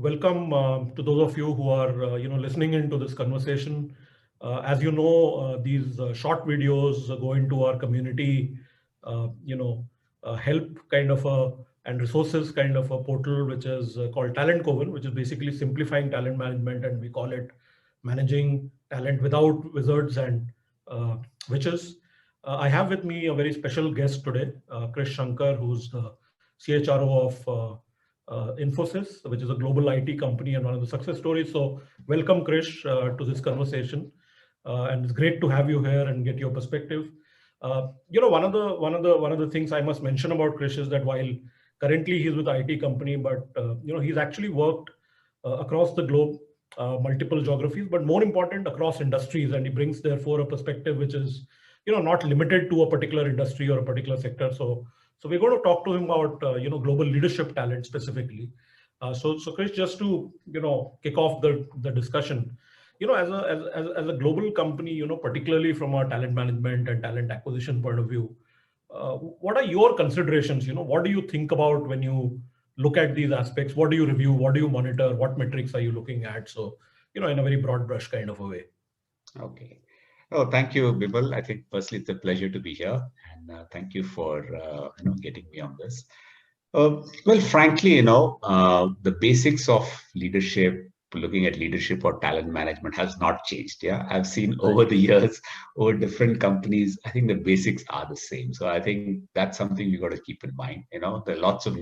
welcome to those of you who are listening into this conversation. As you know, these short videos go into our community, help kind of a and resources kind of a portal which is called Talent Coven, which is basically simplifying talent management, and we call it managing talent without wizards and witches. I have with me a very special guest today, Krish Shankar, who's the CHRO of Infosys, which is a global IT company and one of the success stories. So, welcome, Krish, to this conversation, and it's great to have you here and get your perspective. One of the things I must mention about Krish is that while currently he's with IT company, but he's actually worked across the globe, multiple geographies, but more important across industries, and he brings therefore a perspective which is not limited to a particular industry or a particular sector. So we're going to talk to him about global leadership talent specifically. So Chris, just to kick off the discussion, as a global company, particularly from a talent management and talent acquisition point of view, what are your considerations? What do you think about when you look at these aspects? What do you review? What do you monitor? What metrics are you looking at? So in a very broad brush kind of a way. Okay. Oh, thank you, Bibal. I think firstly it's a pleasure to be here, and thank you for getting me on this. Well, frankly, the basics of leadership, looking at leadership or talent management, has not changed. Yeah, I've seen over the years, over different companies, I think the basics are the same. So I think that's something we got to keep in mind. There are lots of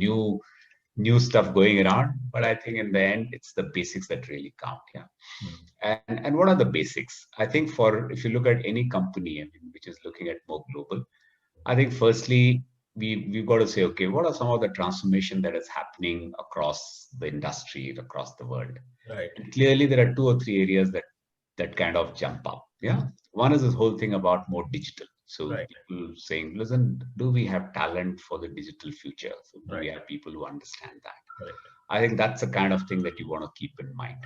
new stuff going around, but I think in the end, it's the basics that really count. Yeah. And what are the basics? I think if you look at any company, which is looking at more global, I think firstly, we've got to say, okay, what are some of the transformation that is happening across the industry, across the world? Right. And clearly, there are 2 or 3 areas that kind of jump up. Yeah. One is this whole thing about more digital. So people saying, listen, do we have talent for the digital future? So do we have people who understand that? Right. I think that's the kind of thing that you want to keep in mind.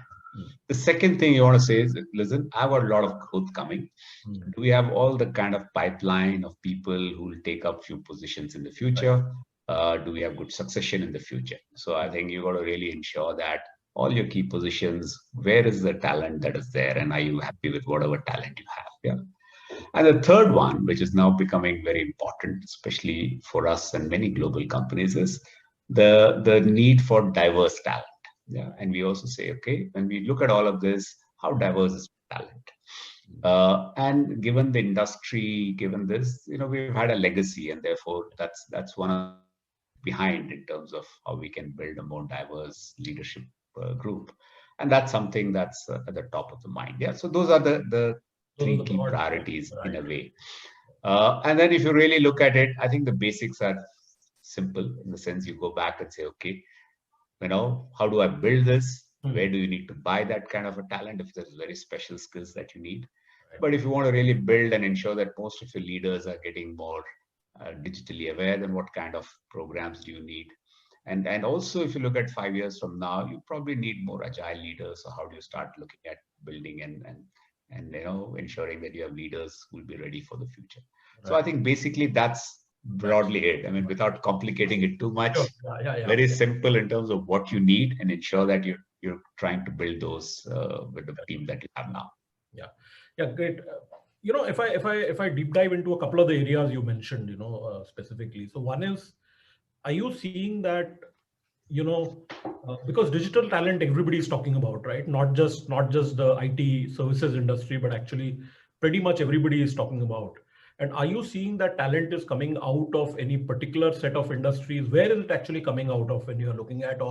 The second thing you want to say is, listen, I've got a lot of growth coming. Do we have all the kind of pipeline of people who will take up few positions in the future? Do we have good succession in the future? So I think you got to really ensure that all your key positions, where is the talent that is there, and are you happy with whatever talent you have? Yeah. And the third one, which is now becoming very important, especially for us and many global companies, is the need for diverse talent. Yeah. And we also say, okay, when we look at all of this, how diverse is talent? And given the industry, given this, we've had a legacy, and therefore that's one of behind in terms of how we can build a more diverse leadership group. And that's something that's at the top of the mind. Yeah. So those are the 3 key priorities in a way. And then if you really look at it, I think the basics are simple in the sense you go back and say, okay, how do I build this? Where do you need to buy that kind of a talent if there's very special skills that you need? But if you want to really build and ensure that most of your leaders are getting more digitally aware, then what kind of programs do you need? And also, if you look at 5 years from now, you probably need more agile leaders. So how do you start looking at building and ensuring that you have leaders who will be ready for the future? So I think basically that's broadly it. I mean, without complicating it too much, very simple in terms of what you need, and ensure that you're trying to build those with the team that you have now. Yeah, great. If I deep dive into a couple of the areas you mentioned, specifically. So one is, are you seeing that, because digital talent everybody is talking about, right? Not just the IT services industry, but actually pretty much everybody is talking about. And are you seeing that talent is coming out of any particular set of industries? Where is it actually coming out of when you are looking at,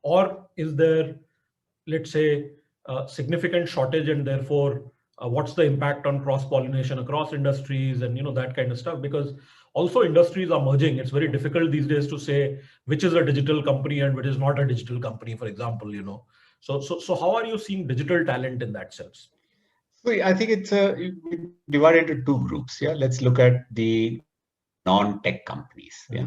or is there, let's say, a significant shortage, and therefore what's the impact on cross-pollination across industries and that kind of stuff? Because also industries are merging. It's very difficult these days to say which is a digital company and which is not a digital company, for example. So how are you seeing digital talent in that sense? So I think it's divided into 2 groups. Yeah, let's look at the non-tech companies. Yeah,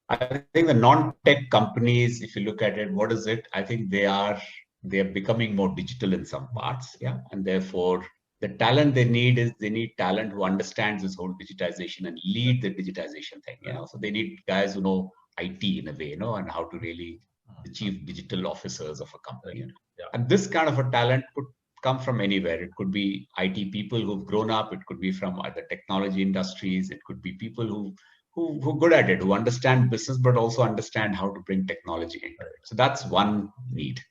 I think the non-tech companies, if you look at it, what is it? I think they are becoming more digital in some parts. Yeah, and therefore the talent they need talent who understands this whole digitization and lead the digitization thing. So they need guys who know IT in a way, and how to really the chief digital officers of a company. Right. Yeah. And this kind of a talent could come from anywhere. It could be IT people who've grown up. It could be from other technology industries. It could be people who are good at it, who understand business, but also understand how to bring technology into it. So that's one need.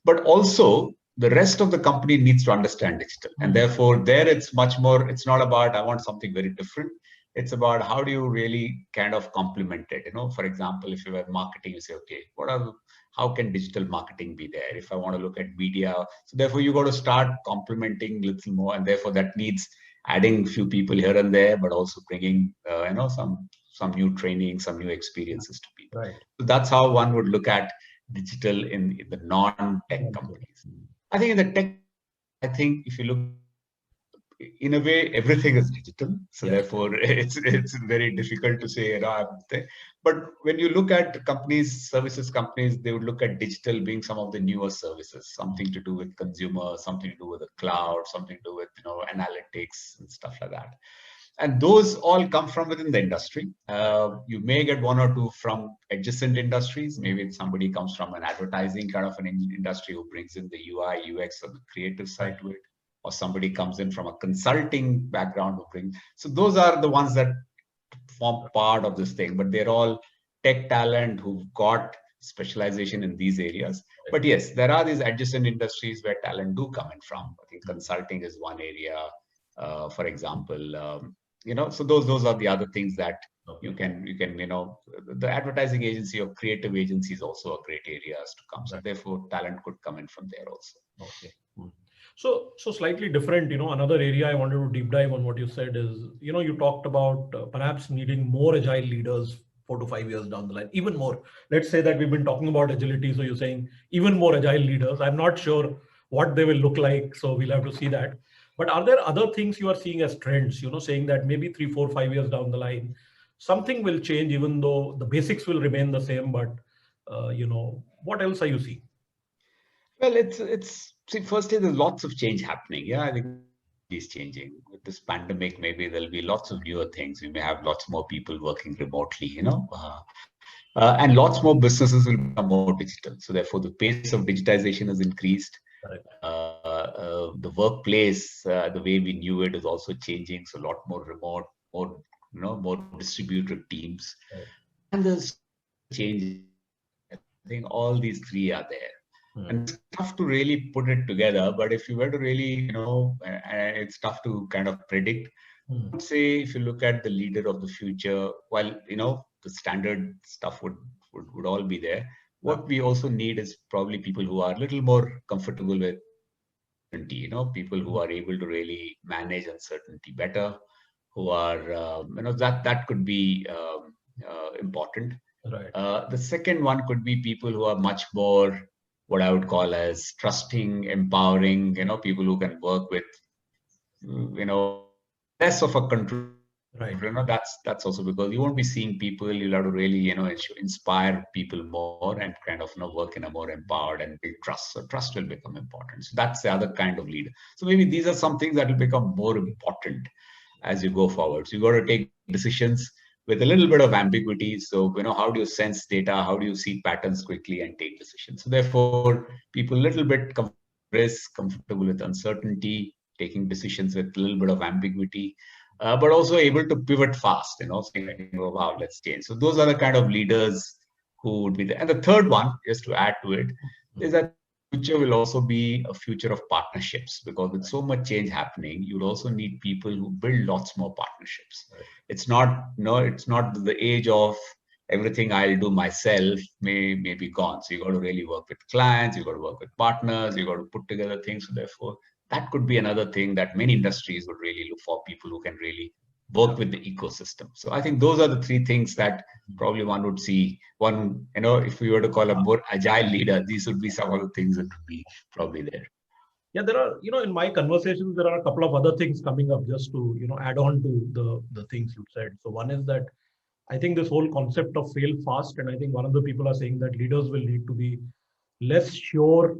But also the rest of the company needs to understand digital. And therefore there it's much more, it's not about, I want something very different. It's about how do you really kind of complement it? You know, for example, if you have marketing, you say, okay, how can digital marketing be there? If I want to look at media, so therefore you got to start complementing a little more, and therefore that needs adding a few people here and there, but also bringing some new training, some new experiences to people. Right. So that's how one would look at digital in the non-tech companies. I think in the tech, I think if you look, in a way, everything is digital. So therefore, it's very difficult to say, but when you look at companies, services companies, they would look at digital being some of the newer services, something to do with consumer, something to do with the cloud, something to do with analytics and stuff like that. And those all come from within the industry. You may get one or two from adjacent industries. Maybe somebody comes from an advertising kind of an industry who brings in the UI, UX, or the creative side to it. Or somebody comes in from a consulting background who brings. So those are the ones that form part of this thing, but they're all tech talent who've got specialization in these areas. But yes, there are these adjacent industries where talent do come in from. I think consulting is one area, for example. So those are the other things that you can the advertising agency or creative agency is also a great areas to come. So therefore, talent could come in from there also. Okay. So slightly different, another area I wanted to deep dive on what you said is, you talked about perhaps needing more agile leaders 4 to 5 years down the line, even more. Let's say that we've been talking about agility. So you're saying even more agile leaders. I'm not sure what they will look like. So we'll have to see that. But are there other things you are seeing as trends, saying that maybe 3, 4, 5 years down the line, something will change, even though the basics will remain the same, but what else are you seeing? Well, see, firstly, there's lots of change happening. Yeah, I think it's changing. With this pandemic, maybe there'll be lots of newer things. We may have lots more people working remotely, and lots more businesses will become more digital. So therefore, the pace of digitization has increased. The workplace, the way we knew it, is also changing. So a lot more remote, more distributed teams. And there's change. I think all these three are there. And it's tough to really put it together, but if you were to really, it's tough to kind of predict. I would say if you look at the leader of the future, while, the standard stuff would all be there, what we also need is probably people who are a little more comfortable with uncertainty, people who are able to really manage uncertainty better, who are, that could be important. Right. The second one could be people who are much more what I would call as trusting, empowering, people who can work with, less of a control. Right. That's also because you won't be seeing people. You'll have to really, inspire people more and kind of, work in a more empowered and big trust. So trust will become important. So that's the other kind of leader. So maybe these are some things that will become more important as you go forward. So you got to take decisions with a little bit of ambiguity. So, how do you sense data? How do you see patterns quickly and take decisions? So therefore, people a little bit comfortable with uncertainty, taking decisions with a little bit of ambiguity, but also able to pivot fast, saying, wow, let's change. So those are the kind of leaders who would be there. And the third one, just to add to it, is that future will also be a future of partnerships, because with so much change happening, you'll also need people who build lots more partnerships. Right. It's not the age of everything I'll do myself may be gone. So you got to really work with clients, you got to work with partners, you got to put together things. So therefore, that could be another thing that many industries would really look for, people who can really work with the ecosystem. So I think those are the three things that probably one would see. One, if we were to call a more agile leader, these would be some of the things that would be probably there. Yeah, there are, in my conversations, there are a couple of other things coming up just to, add on to the things you said. So one is that I think this whole concept of fail fast, and I think one of the people are saying that leaders will need to be less sure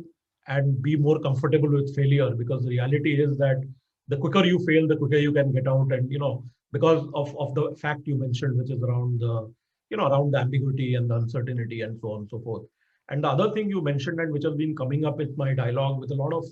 and be more comfortable with failure, because the reality is that the quicker you fail, the quicker you can get out. And, because of the fact you mentioned, which is around the, around the ambiguity and the uncertainty and so on and so forth. And the other thing you mentioned, and which has been coming up with my dialogue with a lot of,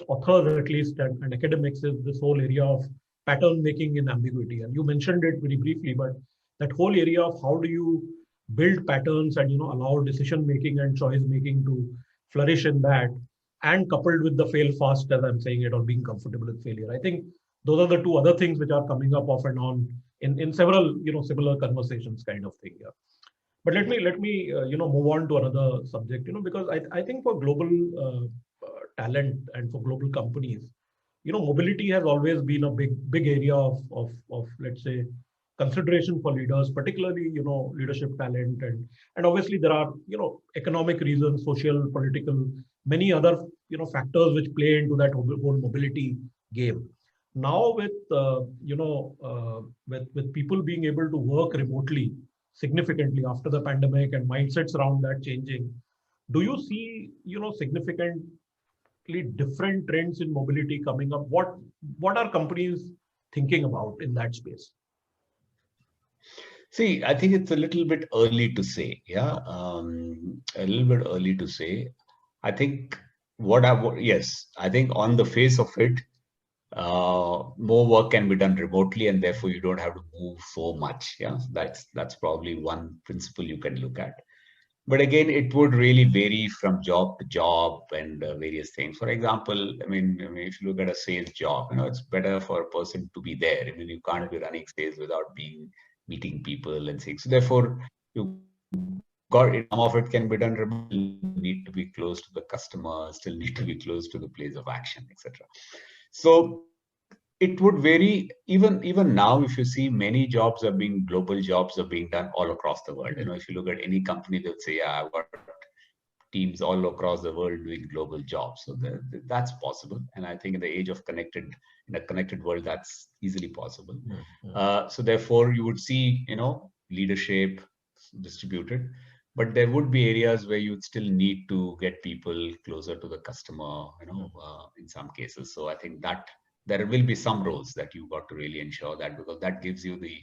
authors at least and academics, is this whole area of pattern making in ambiguity. And you mentioned it very briefly, but that whole area of how do you build patterns and allow decision making and choice making to flourish in that, and coupled with the fail fast, as I'm saying it, or being comfortable with failure. I think those are the two other things which are coming up off and on in several similar conversations kind of thing. Yeah. But let me move on to another subject, because I think for global talent and for global companies, mobility has always been a big area of let's say consideration for leaders, particularly leadership talent, and obviously there are economic reasons, social, political, many other factors which play into that whole mobility game. Now with with people being able to work remotely significantly after the pandemic and mindsets around that changing, do you see significantly different trends in mobility coming up? What are companies thinking about in that space? See, I think it's a little bit early to say. Yeah, a little bit early to say. I think yes, I think on the face of it, more work can be done remotely, and therefore you don't have to move so much. Yeah, that's probably one principle you can look at. But again, it would really vary from job to job and various things. For example, I mean, if you look at a sales job, it's better for a person to be there. I mean, you can't be running sales without meeting people and things. So therefore, you got some of it can be done remotely. Need to be close to the customer, still need to be close to the place of action, etc. So it would vary. Even now, if you see, many global jobs are being done all across the world. If you look at any company, they'll say, yeah, I've got teams all across the world doing global jobs. So that's possible. And I think in the age of in a connected world, that's easily possible. So therefore you would see, leadership distributed, but there would be areas where you would still need to get people closer to the customer, in some cases. So I think that there will be some roles that you got to really ensure that, because that gives you the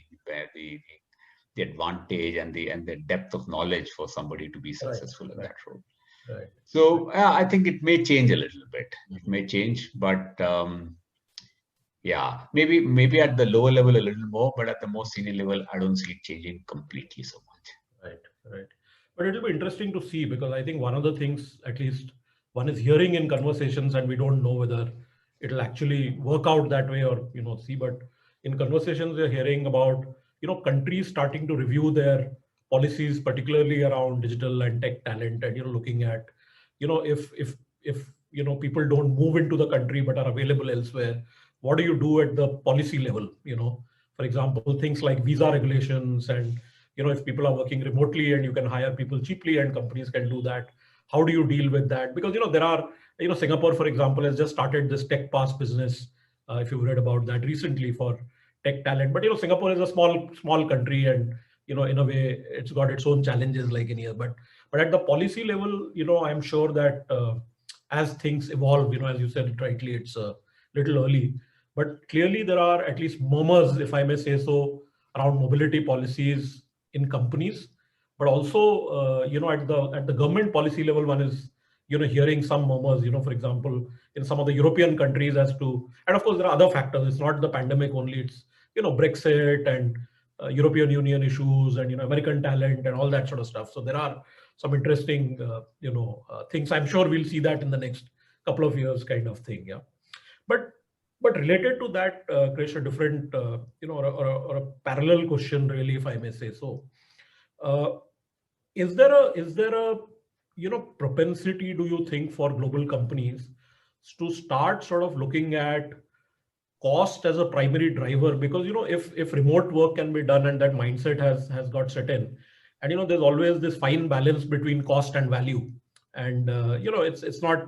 advantage and the depth of knowledge for somebody to be successful in that role. Right. So I think it may change a little bit. It may change, but yeah, maybe at the lower level a little more, but at the more senior level, I don't see it changing completely so much. Right. But it'll be interesting to see, because I think one of the things, at least one is hearing in conversations, and we don't know whether it'll actually work out that way or see. But in conversations, we're hearing about countries starting to review their policies, particularly around digital and tech talent, and looking at if people don't move into the country but are available elsewhere, what do you do at the policy level? For example, things like visa regulations, and if people are working remotely and you can hire people cheaply and companies can do that, how do you deal with that? Because there are Singapore, for example, has just started this tech pass business. If you've read about that recently, for tech talent. But Singapore is a small country, and in a way it's got its own challenges like any other. But at the policy level, I'm sure that as things evolve, as you said rightly, it's a little early, but clearly there are at least murmurs, if I may say so, around mobility policies in companies. But also at the government policy level, one is hearing some murmurs, for example, in some of the European countries as to, and of course there are other factors. It's not the pandemic only. It's Brexit and European Union issues and American talent and all that sort of stuff. So there are some interesting things. I'm sure we'll see that in the next couple of years, kind of thing. Yeah, but related to that, Krish, a different or a parallel question, really, if I may say so. Is there a propensity, do you think, for global companies to start sort of looking at cost as a primary driver? Because if remote work can be done and that mindset has got set in, and there's always this fine balance between cost and value, and it's not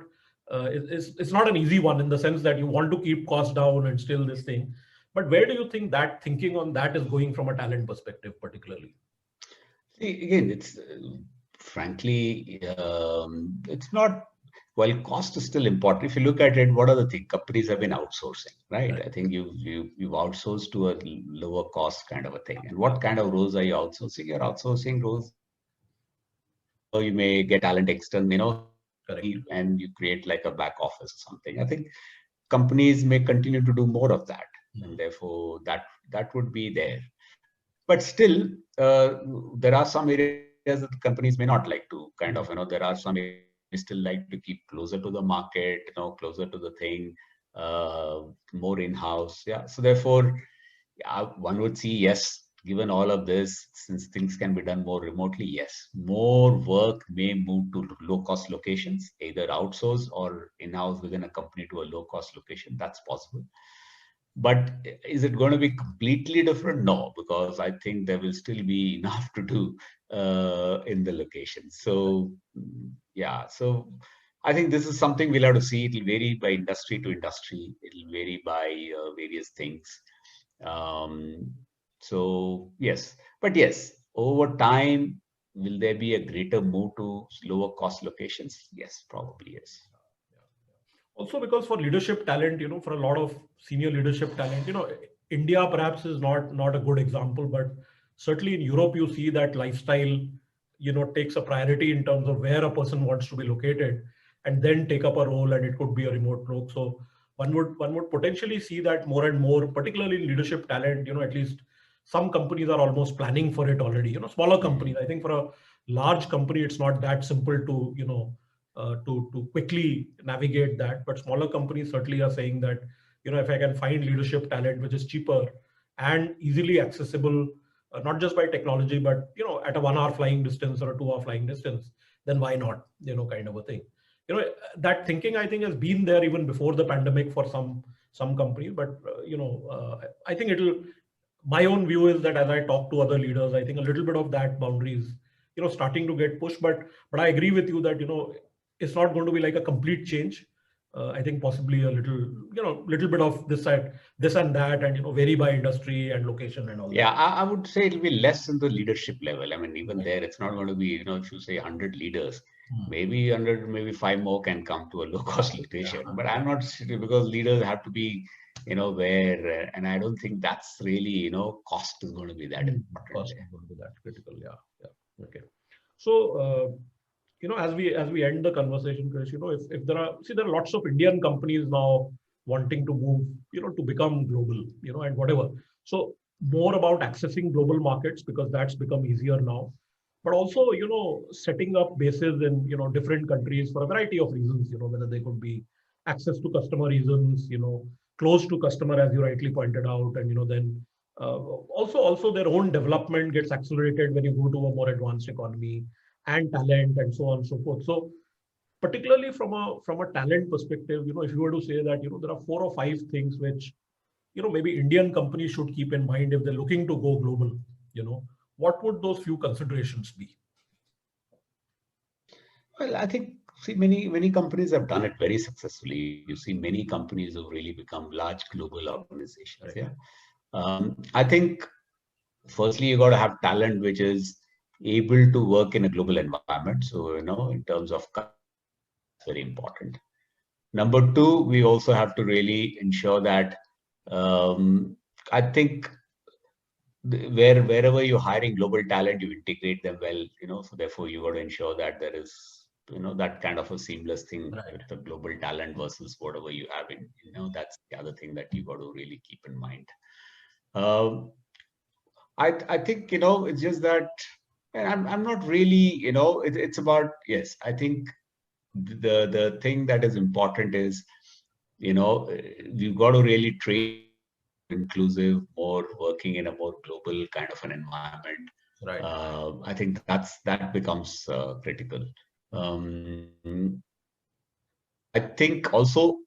an easy one, in the sense that you want to keep costs down and still this thing. But where do you think that thinking on that is going from a talent perspective, particularly? See, again, it's frankly, it's not. While cost is still important, if you look at it, what are the things companies have been outsourcing, right? I think you've outsourced to a lower cost kind of a thing. And what kind of roles are you outsourcing? You're outsourcing roles you may get talent external, Correct. and you create like a back office or something. I think companies may continue to do more of that, and therefore that would be there. But still, there are some areas that the companies may not like to kind of, there are some areas they still like to keep closer to the market, closer to the thing, more in-house. Yeah. So therefore, one would see, yes, given all of this, since things can be done more remotely, yes, more work may move to low-cost locations, either outsource or in-house within a company to a low-cost location. That's possible. But is it going to be completely different? No, because I think there will still be enough to do in the location. So, yeah. So I think this is something we'll have to see. It will vary by industry to industry. It will vary by various things. So yes, but yes, over time, will there be a greater move to lower cost locations? Yes, probably yes. Also, because for leadership talent, for a lot of senior leadership talent, India perhaps is not a good example, but certainly in Europe, you see that lifestyle, takes a priority in terms of where a person wants to be located, and then take up a role, and it could be a remote role. So one would potentially see that more and more, particularly in leadership talent. At least some companies are almost planning for it already. Smaller companies. I think for a large company, it's not that simple to to quickly navigate that. But smaller companies certainly are saying that, if I can find leadership talent which is cheaper and easily accessible, not just by technology, but at a 1 hour flying distance or a 2 hour flying distance, then why not? Kind of a thing. That thinking, I think, has been there even before the pandemic for some companies. But I think my own view is that as I talk to other leaders, I think a little bit of that boundaries starting to get pushed. But I agree with you that it's not going to be like a complete change. I think possibly a little bit of this and that, and vary by industry and location and all yeah, that. I would say it'll be less in the leadership level. I mean, even there, it's not going to be, if you say 100 leaders, maybe 100, maybe 5 more can come to a low cost location. But I'm not sure, because leaders have to be, where, and I don't think that's really, cost is going to be that important. Cost is going to be that critical. Yeah. Okay. So, as we end the conversation, Krish, if there are lots of Indian companies now wanting to move, to become global, and whatever. So more about accessing global markets, because that's become easier now. But also, setting up bases in, different countries for a variety of reasons, whether they could be access to customer reasons, close to customer, as you rightly pointed out, and then also their own development gets accelerated when you go to a more advanced economy, and talent, and so on and so forth. So particularly from a talent perspective, if you were to say that, there are 4 or 5 things which, maybe Indian companies should keep in mind if they're looking to go global, what would those few considerations be? Well, I think, see, many companies have done it very successfully. You've seen many companies who really become large global organizations. Yeah. I think, firstly, you got to have talent which is able to work in a global environment. So, in terms of, very important. Number 2, we also have to really ensure that, I think, wherever you're hiring global talent, you integrate them well, so therefore you got to ensure that there is, that kind of a seamless thing with the global talent versus whatever you have in, that's the other thing that you got to really keep in mind. I think, it's just that, and I'm not really, it's about, yes, I think the thing that is important is, we've got to really train inclusive, more working in a more global kind of an environment. Right. I think that becomes critical. I think also,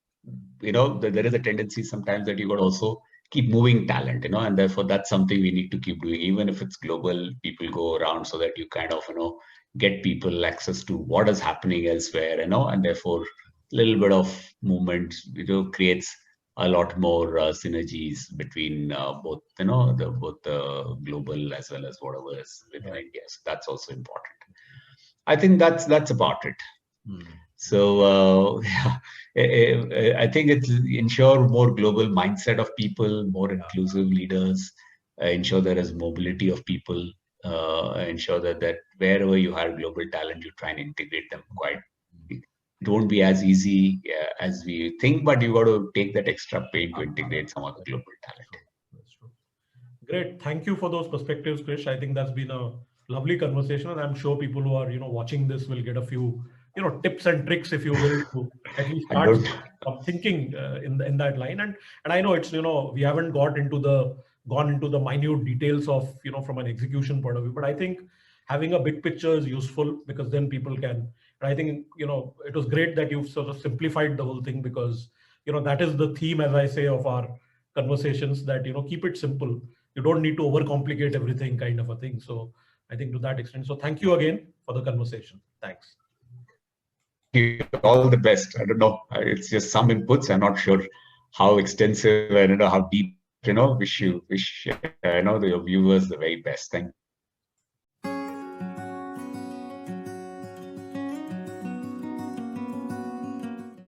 there is a tendency sometimes that you got to also keep moving talent, and therefore that's something we need to keep doing, even if it's global. People go around so that you kind of, get people access to what is happening elsewhere, and therefore a little bit of movement, creates a lot more synergies between both, both the global as well as whatever is within India. So that's also important. I think that's about it. So yeah, I think it's ensure more global mindset of people, more inclusive leaders, ensure there is mobility of people, ensure that wherever you hire global talent, you try and integrate them quite. It won't be as easy as we think, but you got to take that extra pain to integrate some of the global talent. That's true. Great. Thank you for those perspectives, Krish. I think that's been a lovely conversation, and I'm sure people who are watching this will get a few tips and tricks, if you will, to at least start thinking in that line. And I know it's we haven't gone into the minute details of from an execution point of view, but I think having a big picture is useful, because then people can. And I think it was great that you've sort of simplified the whole thing, because that is the theme, as I say, of our conversations, that keep it simple. You don't need to overcomplicate everything, kind of a thing. So I think to that extent. So thank you again for the conversation. Thanks. All the best. I don't know. It's just some inputs. I'm not sure how extensive and how deep. Wish your viewers the very best. Thank you.